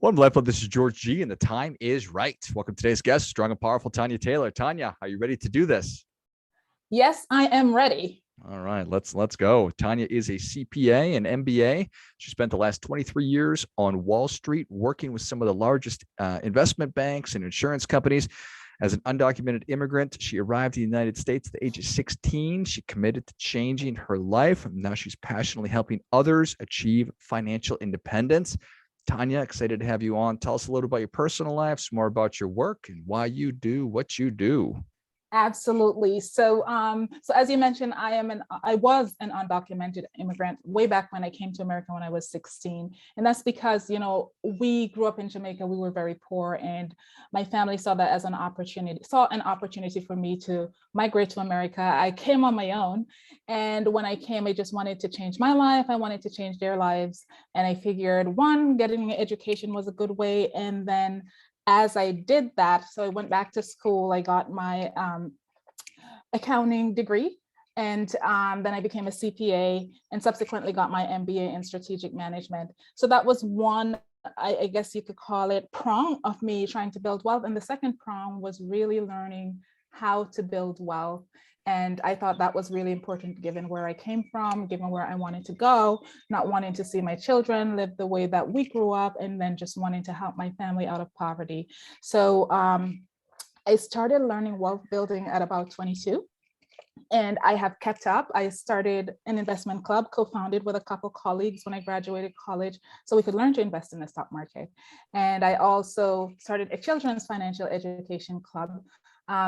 Welcome to LifeBlood. This is George G, and the time is right. Welcome to today's guest, strong and powerful Tanya Taylor. Tanya, are you ready to do this? Yes, I am ready. All right, let's go. Tanya is a CPA and MBA. She spent the last 23 years on Wall Street working with some of the largest investment banks and insurance companies. As an undocumented immigrant, she arrived in the United States at the age of 16. She committed to changing her life. Now she's passionately helping others achieve financial independence. Tanya, excited to have you on. Tell us a little about your personal life, some more about your work, and why you do what you do. Absolutely. So as you mentioned, I was an undocumented immigrant way back when I came to America when I was 16. And that's because, we grew up in Jamaica. We were very poor, and my family saw that as an opportunity for me to migrate to America. I came on my own. And when I came, I just wanted to change my life. I wanted to change their lives. And I figured, one, getting an education was a good way. And then as I did that, so I went back to school, I got my accounting degree, and then I became a CPA and subsequently got my MBA in strategic management. So that was one, I guess you could call it, prong of me trying to build wealth. And the second prong was really learning how to build wealth. And I thought that was really important given where I came from, given where I wanted to go, not wanting to see my children live the way that we grew up, and then just wanting to help my family out of poverty. So I started learning wealth building at about 22. And I have kept up. I started an investment club, co-founded with a couple colleagues when I graduated college, so we could learn to invest in the stock market. And I also started a children's financial education club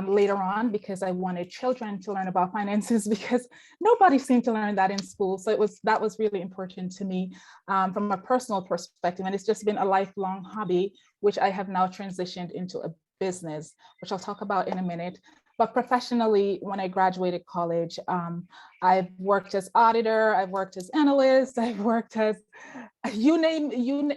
later on, because I wanted children to learn about finances, because nobody seemed to learn that in school. So that was really important to me from a personal perspective. And it's just been a lifelong hobby, which I have now transitioned into a business, which I'll talk about in a minute. But professionally, when I graduated college, I've worked as auditor, I've worked as analyst, I've worked as you name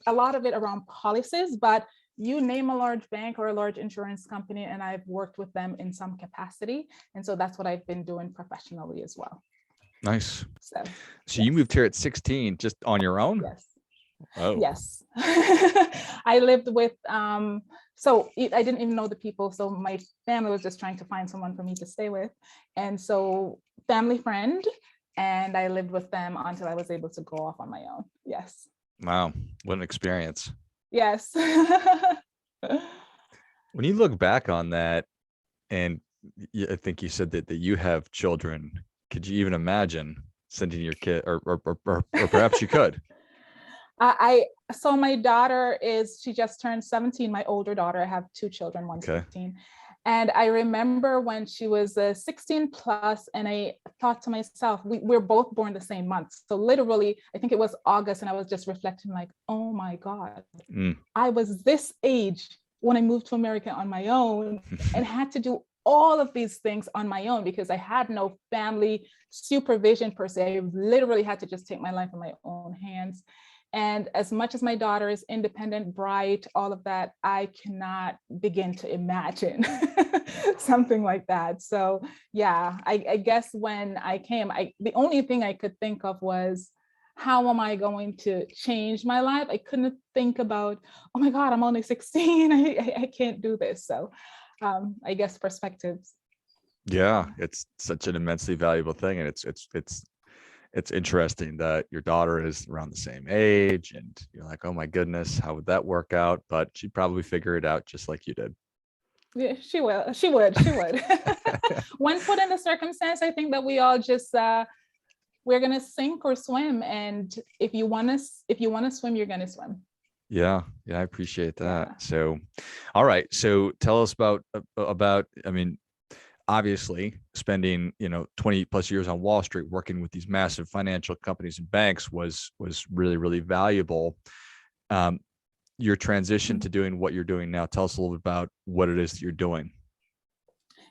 a lot of it around policies, but you name a large bank or a large insurance company, and I've worked with them in some capacity. And so that's what I've been doing professionally as well. Nice. So yes. You moved here at 16 just on your own? Yes. Oh. Yes. I lived with, so I didn't even know the people. So my family was just trying to find someone for me to stay with. And so family friend, and I lived with them until I was able to go off on my own. Yes. Wow. What an experience. Yes. When you look back on that, and I think you said that you have children, could you even imagine sending your kid, or perhaps you could? So my daughter she just turned 17, my older daughter. I have two children, one's 15. And I remember when she was 16 plus, and I thought to myself, we're both born the same month. So literally, I think it was August, and I was just reflecting like, oh my God, I was this age when I moved to America on my own and had to do all of these things on my own because I had no family supervision per se. I literally had to just take my life in my own hands. And as much as my daughter is independent, bright, all of that, I cannot begin to imagine something like that. So yeah, I guess when I came, the only thing I could think of was, how am I going to change my life? I couldn't think about, oh my God, I'm only 16. I can't do this. So I guess perspectives. Yeah, it's such an immensely valuable thing. And it's interesting that your daughter is around the same age, and you're like, oh my goodness, how would that work out? But she'd probably figure it out just like you did. Yeah, she would. When put in the circumstance, I think that we all just, we're going to sink or swim. And if you want to swim, you're going to swim. Yeah. I appreciate that. Yeah. So, all right. So tell us about, I mean, obviously spending 20 plus years on Wall Street working with these massive financial companies and banks was really, really valuable. Your transition to doing what you're doing now, tell us a little bit about what it is that you're doing.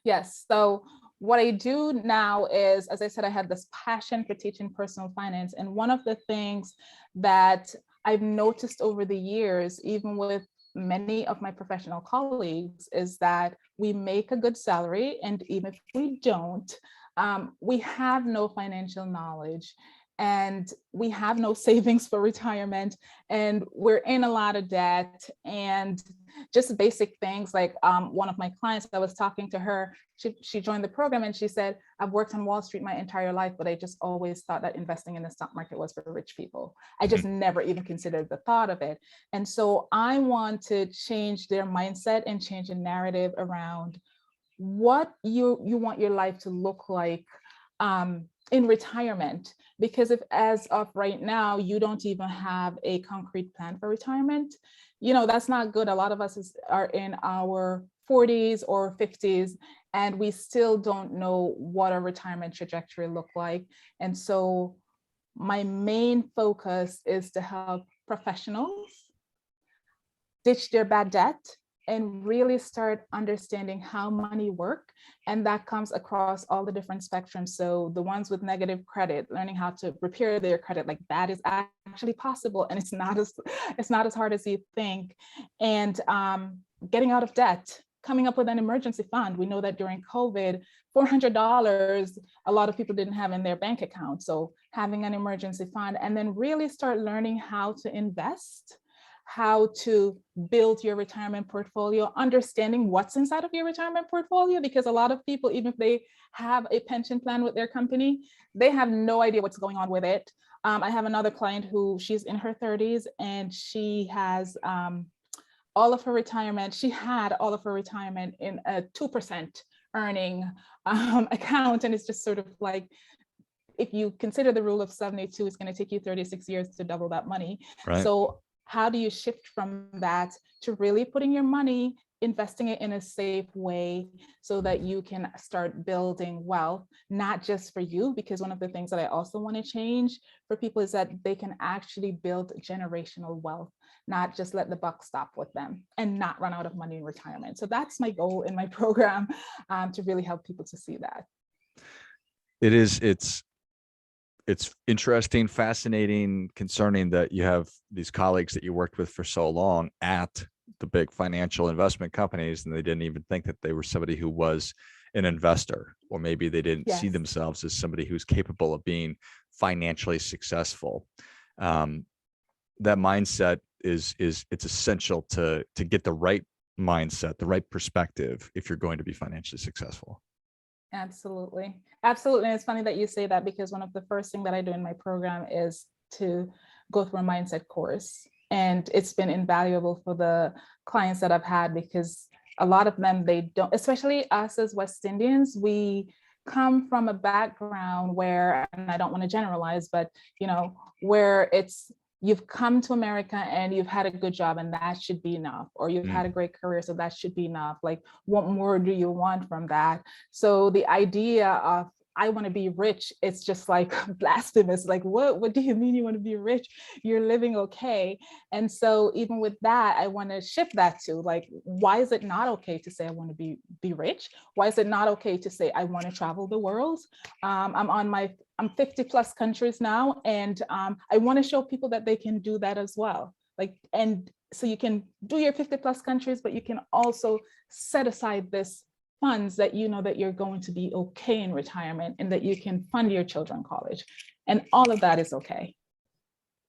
Yes. So what I do now is, as I said, I had this passion for teaching personal finance. And one of the things that I've noticed over the years, even with many of my professional colleagues, is that we make a good salary. And even if we don't, we have no financial knowledge. and we have no savings for retirement, and we're in a lot of debt, and just basic things like one of my clients, I was talking to her, she joined the program and she said, I've worked on Wall Street my entire life, but I just always thought that investing in the stock market was for rich people. I just never even considered the thought of it. And so I want to change their mindset and change the narrative around what you want your life to look like in retirement. Because if as of right now, you don't even have a concrete plan for retirement, that's not good. A lot of us are in our 40s or 50s, and we still don't know what our retirement trajectory look like. And so my main focus is to help professionals ditch their bad debt and really start understanding how money work. And that comes across all the different spectrums. So the ones with negative credit, learning how to repair their credit, like that is actually possible. And it's not as hard as you think. And getting out of debt, coming up with an emergency fund. We know that during COVID, $400, a lot of people didn't have in their bank account. So having an emergency fund, and then really start learning how to invest, how to build your retirement portfolio, understanding what's inside of your retirement portfolio, because a lot of people, even if they have a pension plan with their company, they have no idea what's going on with it. I have another client who she's in her 30s and she has all of her retirement. She had all of her retirement in a 2% earning account. And it's just sort of like, if you consider the rule of 72, it's going to take you 36 years to double that money. Right. So how do you shift from that to really putting your money, investing it in a safe way so that you can start building wealth, not just for you, because one of the things that I also want to change for people is that they can actually build generational wealth, not just let the buck stop with them and not run out of money in retirement. So that's my goal in my program, to really help people to see that. It's interesting, fascinating, concerning that you have these colleagues that you worked with for so long at the big financial investment companies, and they didn't even think that they were somebody who was an investor, or maybe they didn't see themselves as somebody who's capable of being financially successful. That mindset it's essential to get the right mindset, the right perspective, if you're going to be financially successful. Absolutely. Absolutely. And it's funny that you say that, because one of the first things that I do in my program is to go through a mindset course. And it's been invaluable for the clients that I've had, because a lot of them, they don't, especially us as West Indians, we come from a background where, and I don't want to generalize, but, where it's, you've come to America and you've had a good job and that should be enough, or you've had a great career, so that should be enough. Like, what more do you want from that? So the idea of, I want to be rich, it's just like blasphemous. Like, what do you mean you want to be rich? You're living okay. And so even with that, I want to shift that to, like, why is it not okay to say I want to be rich? Why is it not okay to say I want to travel the world? I'm 50 plus countries now, and I want to show people that they can do that as well. Like, and so you can do your 50 plus countries, but you can also set aside this funds that you know that you're going to be okay in retirement, and that you can fund your children college, and all of that is okay.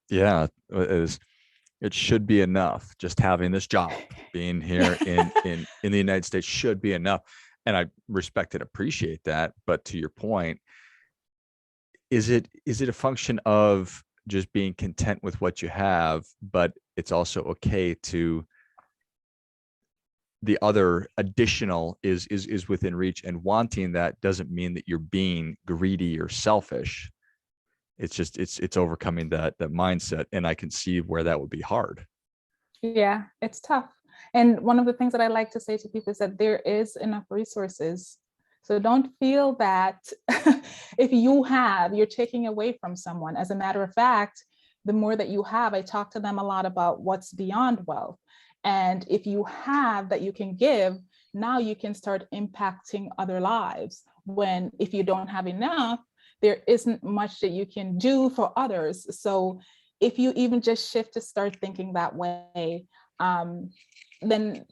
Yeah, it should be enough. Just having this job, being here in the United States should be enough. And I respect and appreciate that. But to your point, is it a function of just being content with what you have, but it's also okay to, the other additional is within reach, and wanting that doesn't mean that you're being greedy or selfish. It's just, it's overcoming that mindset. And I can see where that would be hard. Yeah, it's tough. And one of the things that I like to say to people is that there is enough resources. So don't feel that if you're taking away from someone. As a matter of fact, the more that you have, I talk to them a lot about what's beyond wealth. And if you have that you can give, now you can start impacting other lives. When if you don't have enough, there isn't much that you can do for others. So if you even just shift to start thinking that way, then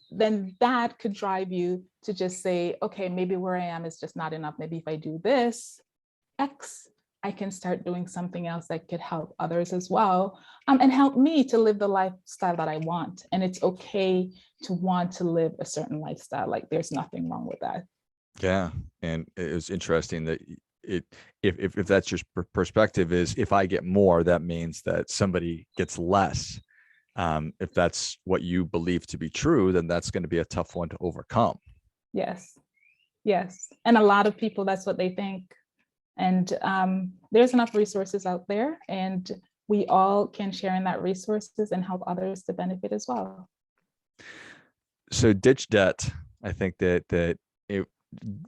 that could drive you to just say, okay, maybe where I am is just not enough. Maybe if I do this X, I can start doing something else that could help others as well, and help me to live the lifestyle that I want. And it's okay to want to live a certain lifestyle. Like there's nothing wrong with that. Yeah. And it was interesting that if that's your perspective, is if I get more, that means that somebody gets less. If that's what you believe to be true, then that's going to be a tough one to overcome. Yes. Yes. And a lot of people, that's what they think. And there's enough resources out there, and we all can share in that resources and help others to benefit as well. So ditch debt. I think that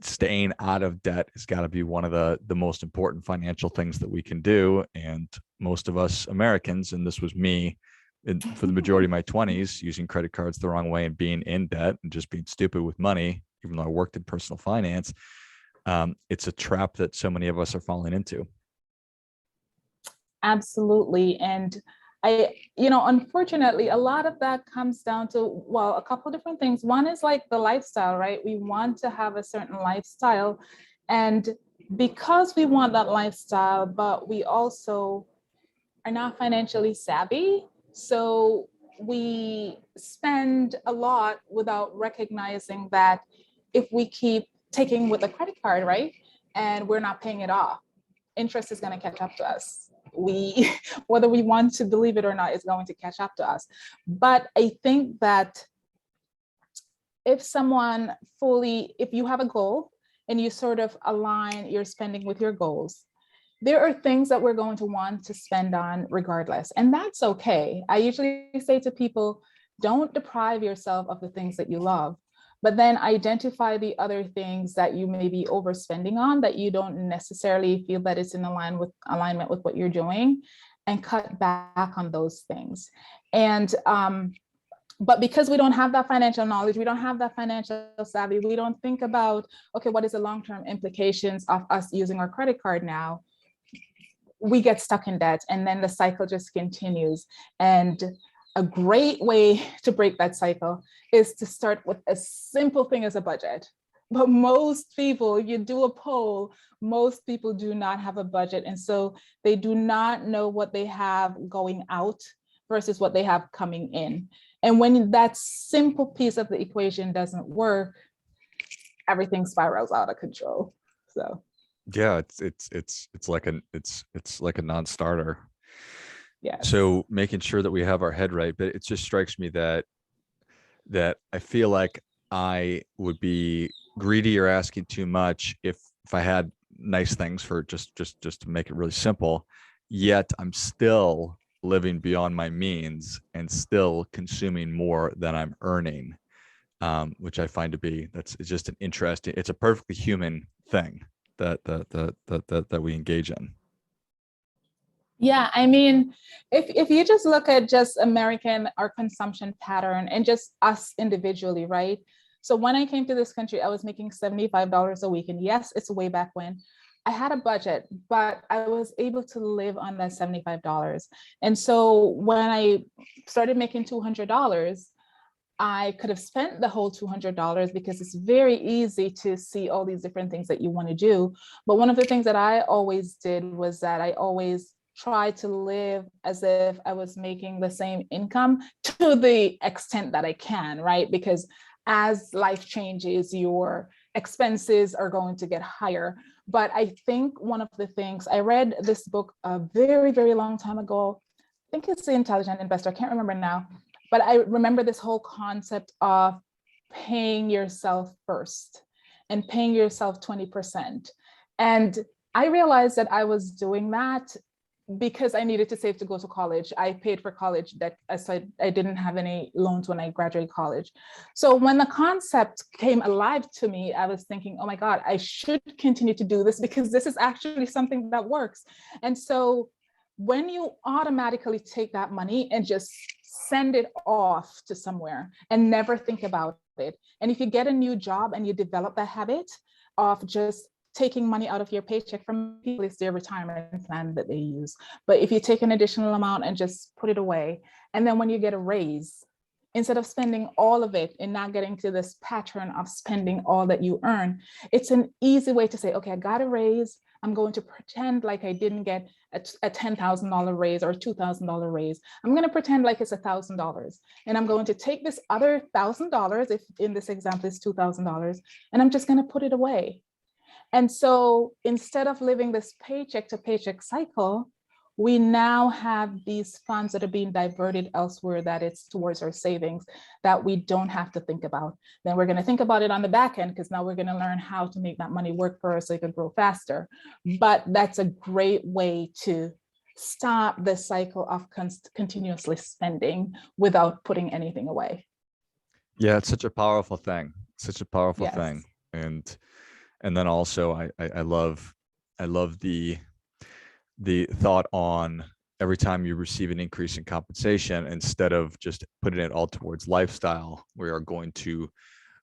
staying out of debt has got to be one of the most important financial things that we can do. And most of us Americans, and this was me for the majority of my 20s, using credit cards the wrong way and being in debt and just being stupid with money, even though I worked in personal finance. It's a trap that so many of us are falling into. Absolutely. And unfortunately, a lot of that comes down to, well, a couple of different things. One is like the lifestyle, right? We want to have a certain lifestyle. And because we want that lifestyle, but we also are not financially savvy. So we spend a lot without recognizing that if we keep taking with a credit card, right, and we're not paying it off, interest is going to catch up to us. Whether we want to believe it or not, is going to catch up to us. But I think that if you have a goal and you sort of align your spending with your goals, there are things that we're going to want to spend on regardless. And that's okay. I usually say to people, don't deprive yourself of the things that you love, but then identify the other things that you may be overspending on that you don't necessarily feel that it's in alignment with what you're doing, and cut back on those things. And but because we don't have that financial knowledge, we don't have that financial savvy, we don't think about, okay, what is the long-term implications of us using our credit card now? We get stuck in debt, and then the cycle just continues. And a great way to break that cycle is to start with a simple thing as a budget. But most people, if you do a poll, most people do not have a budget. And so they do not know what they have going out versus what they have coming in. And when that simple piece of the equation doesn't work, everything spirals out of control. So yeah, it's like a non-starter. yeah. So making sure that we have our head right, but it just strikes me that I feel like I would be greedy or asking too much if I had nice things, for just to make it really simple, yet I'm still living beyond my means and still consuming more than I'm earning, which I find to be, it's just it's a perfectly human thing that we engage in. Yeah, I mean, if you just look at just American, our consumption pattern, and just us individually, right? So when I came to this country, I was making $75 a week. And yes, it's way back when. I had a budget, but I was able to live on that $75. And so when I started making $200, I could have spent the whole $200, because it's very easy to see all these different things that you want to do. But one of the things that I always did was that I always try to live as if I was making the same income to the extent that I can, right? Because as life changes, your expenses are going to get higher. But I think one of the things, I read this book a very, very long time ago. I think it's The Intelligent Investor. I can't remember now. But I remember this whole concept of paying yourself first and paying yourself 20%. And I realized that I was doing that because I needed to save to go to college. I paid for college debt, so I didn't have any loans when I graduated college. So when the concept came alive to me, I was thinking, oh my God, I should continue to do this because this is actually something that works. And so when you automatically take that money and just send it off to somewhere and never think about it, and if you get a new job and you develop that habit of just taking money out of your paycheck, from people, it's their retirement plan that they use. But if you take an additional amount and just put it away, and then when you get a raise, instead of spending all of it and not getting to this pattern of spending all that you earn, it's an easy way to say, okay, I got a raise, I'm going to pretend like I didn't get a $10,000 raise or a $2,000 raise. I'm going to pretend like it's $1,000. And I'm going to take this other $1,000, if in this example it's $2,000, and I'm just going to put it away. And so instead of living this paycheck to paycheck cycle, we now have these funds that are being diverted elsewhere, that it's towards our savings, that we don't have to think about. Then we're going to think about it on the back end, because now we're going to learn how to make that money work for us so it can grow faster. But that's a great way to stop the cycle of continuously spending without putting anything away. Yeah, it's such a powerful thing. Such a powerful Yes. thing. And then also I love the thought on every time you receive an increase in compensation, instead of just putting it all towards lifestyle, we are going to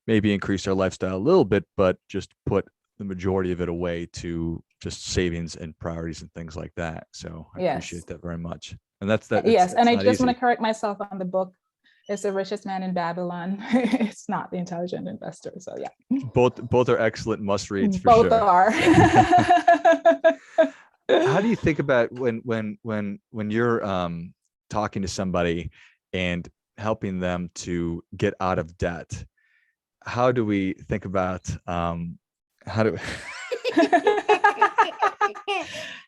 maybe increase our lifestyle a little bit, but just put the majority of it away to just savings and priorities and things like that. So I appreciate that very much. And that's that. Yes. And I just want to correct myself on the book. It's The Richest Man in Babylon. It's not The Intelligent Investor. So yeah. Both are excellent must reads for both sure. Are. How do you think about when you're talking to somebody and helping them to get out of debt? How do we think about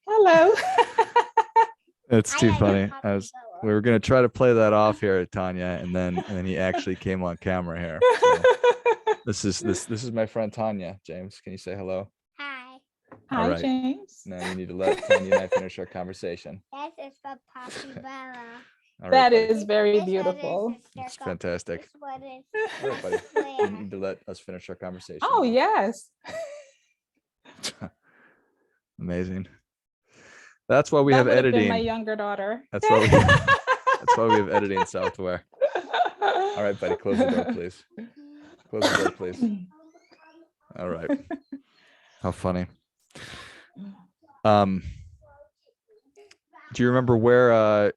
Hello. It's too funny. We were going to try to play that off here, Tanya, and then he actually came on camera here. So this is my friend Tanya. James, can you say hello? Hi. Hi, right. James. Now you need to let Tanya and I finish our conversation. This is the capybara. That is very beautiful. It's fantastic. This one is all right, buddy. You need to let us finish our conversation. Oh, now. Yes. Amazing. That's why we have editing. My younger daughter. That's why we have editing software. All right, buddy, close the door, please. Close the door, please. All right. How funny. Do you remember what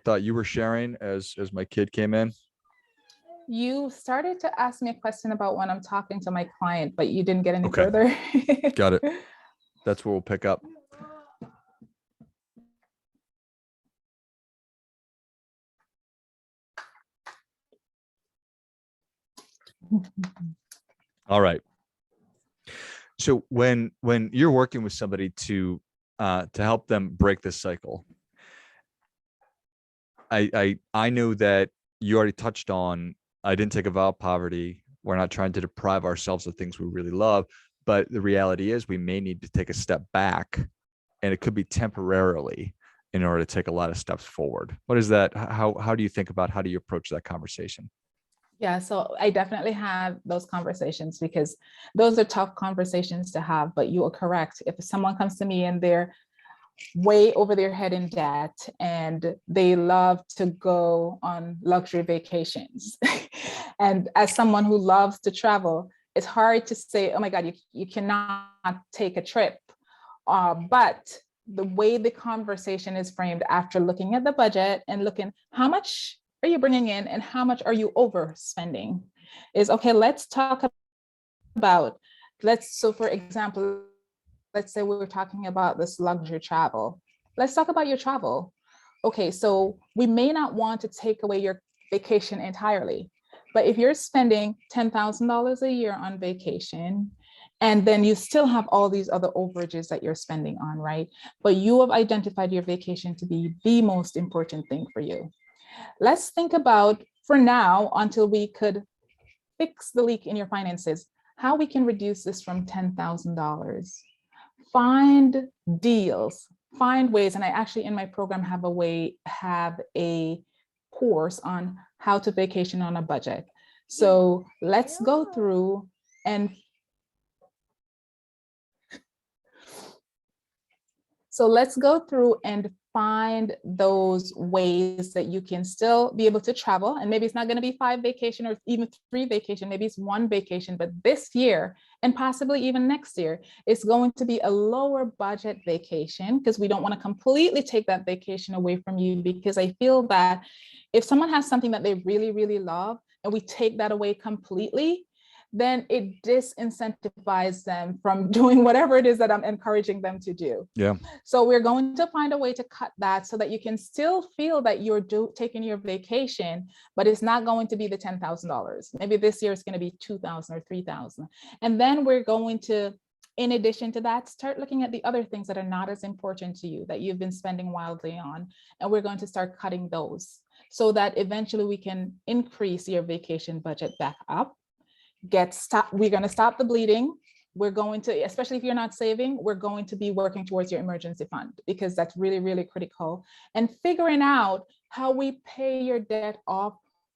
thought you were sharing as my kid came in? You started to ask me a question about when I'm talking to my client, but you didn't get any further. Got it. That's where we'll pick up. All right. So when you're working with somebody to help them break this cycle, I know that you already touched on, I didn't take a vow of poverty. We're not trying to deprive ourselves of things we really love, but the reality is we may need to take a step back, and it could be temporarily, in order to take a lot of steps forward. What is that? How do you think about, how do you approach that conversation? Yeah, so I definitely have those conversations, because those are tough conversations to have, but you are correct. If someone comes to me and they're way over their head in debt and they love to go on luxury vacations, and as someone who loves to travel, it's hard to say, oh my God, you cannot take a trip. But the way the conversation is framed after looking at the budget and looking how much are you bringing in and how much are you overspending is, okay, let's talk about, so for example, let's say we were talking about this luxury travel. Let's talk about your travel. Okay, so we may not want to take away your vacation entirely, but if you're spending $10,000 a year on vacation, and then you still have all these other overages that you're spending on, right? But you have identified your vacation to be the most important thing for you. Let's think about, for now, until we could fix the leak in your finances, how we can reduce this from $10,000. Find deals, find ways. And I actually, in my program, have a course on how to vacation on a budget. So let's go through and find those ways that you can still be able to travel. And maybe it's not going to be 5 vacation or even 3 vacation, maybe it's 1 vacation, but this year and possibly even next year, it's going to be a lower budget vacation, because we don't want to completely take that vacation away from you, because I feel that if someone has something that they really, really love and we take that away completely, then it disincentivizes them from doing whatever it is that I'm encouraging them to do. Yeah. So we're going to find a way to cut that so that you can still feel that you're taking your vacation, but it's not going to be the $10,000. Maybe this year it's going to be $2,000 or $3,000. And then we're going to, in addition to that, start looking at the other things that are not as important to you that you've been spending wildly on. And we're going to start cutting those so that eventually we can increase your vacation budget back up. We're going to stop the bleeding. We're going to, especially if you're not saving, we're going to be working towards your emergency fund, because that's really, really critical. And figuring out how we pay your debt off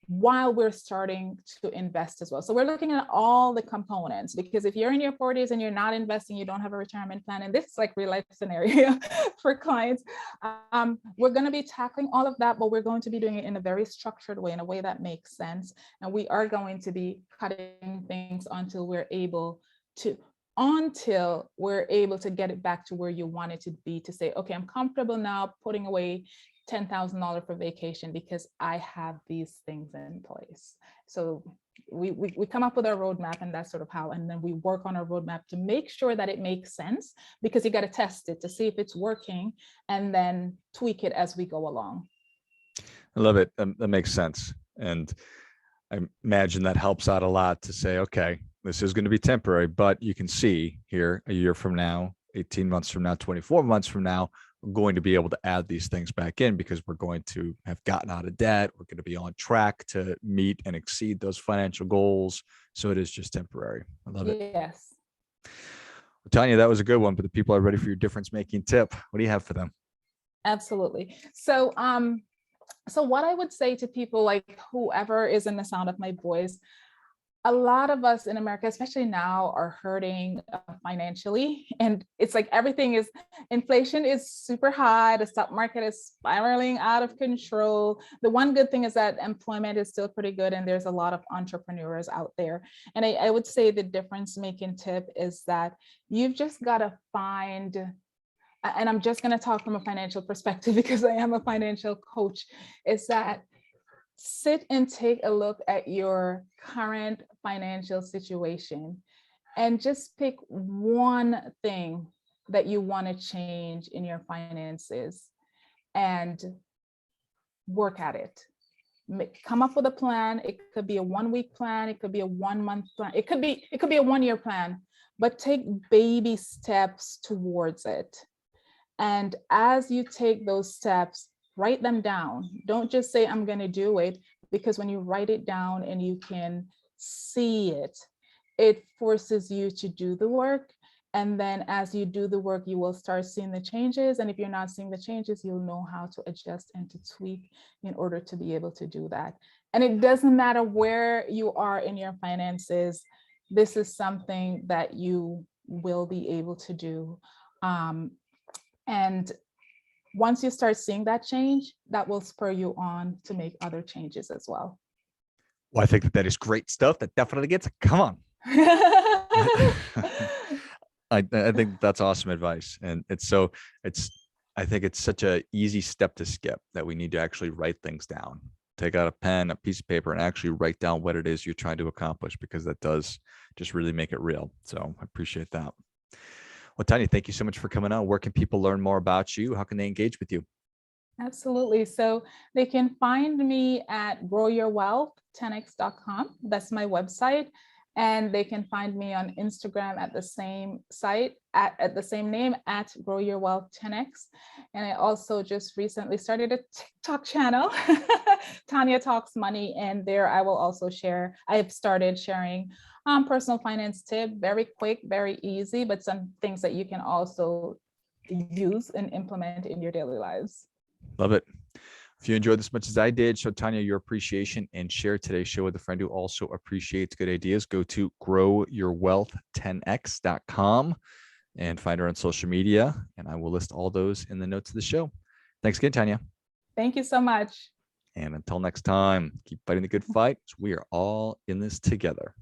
while we're starting to invest as well. So we're looking at all the components, because if you're in your 40s and you're not investing, you don't have a retirement plan, and this is like real life scenario for clients, we're going to be tackling all of that, but we're going to be doing it in a very structured way, in a way that makes sense. And we are going to be cutting things until we're able to get it back to where you want it to be, to say, okay, I'm comfortable now putting away $10,000 for vacation because I have these things in place. So we come up with our roadmap, and that's sort of how, and then we work on our roadmap to make sure that it makes sense, because you got to test it to see if it's working and then tweak it as we go along. I love it. That makes sense. And I imagine that helps out a lot to say, okay, this is going to be temporary, but you can see here a year from now, 18 months from now, 24 months from now, we're going to be able to add these things back in because we're going to have gotten out of debt. We're going to be on track to meet and exceed those financial goals. So it is just temporary. I love it. Yes. Well, Tanya, that was a good one, but the people are ready for your difference making tip. What do you have for them? Absolutely. So, so what I would say to people, like whoever is in the sound of my voice, a lot of us in America, especially now, are hurting financially. And it's like inflation is super high. The stock market is spiraling out of control. The one good thing is that employment is still pretty good, and there's a lot of entrepreneurs out there. And I would say the difference making tip is that you've just got to find, and I'm just going to talk from a financial perspective because I am a financial coach, is that sit and take a look at your current financial situation and just pick one thing that you want to change in your finances and work at it. Come up with a plan. It could be a 1-week plan. It could be a 1-month plan. It could be a 1-year plan, but take baby steps towards it. And as you take those steps, write them down. Don't just say, I'm going to do it, because when you write it down and you can see it, it forces you to do the work. And then as you do the work, you will start seeing the changes. And if you're not seeing the changes, you'll know how to adjust and to tweak in order to be able to do that. And it doesn't matter where you are in your finances. This is something that you will be able to do. And once you start seeing that change, that will spur you on to make other changes as well. Well, I think that is great stuff. That definitely gets it. Come on. I think that's awesome advice. And I think it's such an easy step to skip that we need to actually write things down. Take out a pen, a piece of paper, and actually write down what it is you're trying to accomplish, because that does just really make it real. So I appreciate that. Well, Tanya, thank you so much for coming on. Where can people learn more about you? How can they engage with you? Absolutely. So they can find me at growyourwealth10x.com. That's my website. And they can find me on Instagram at the same site, at the same name, at growyourwealth10x. And I also just recently started a TikTok channel, Tanya Talks Money. And there I will also share, I have started sharing personal finance tips, very quick, very easy, but some things that you can also use and implement in your daily lives. Love it. If you enjoyed this as much as I did, show Tanya your appreciation and share today's show with a friend who also appreciates good ideas. Go to growyourwealth10x.com and find her on social media. And I will list all those in the notes of the show. Thanks again, Tanya. Thank you so much. And until next time, keep fighting the good fight. We are all in this together.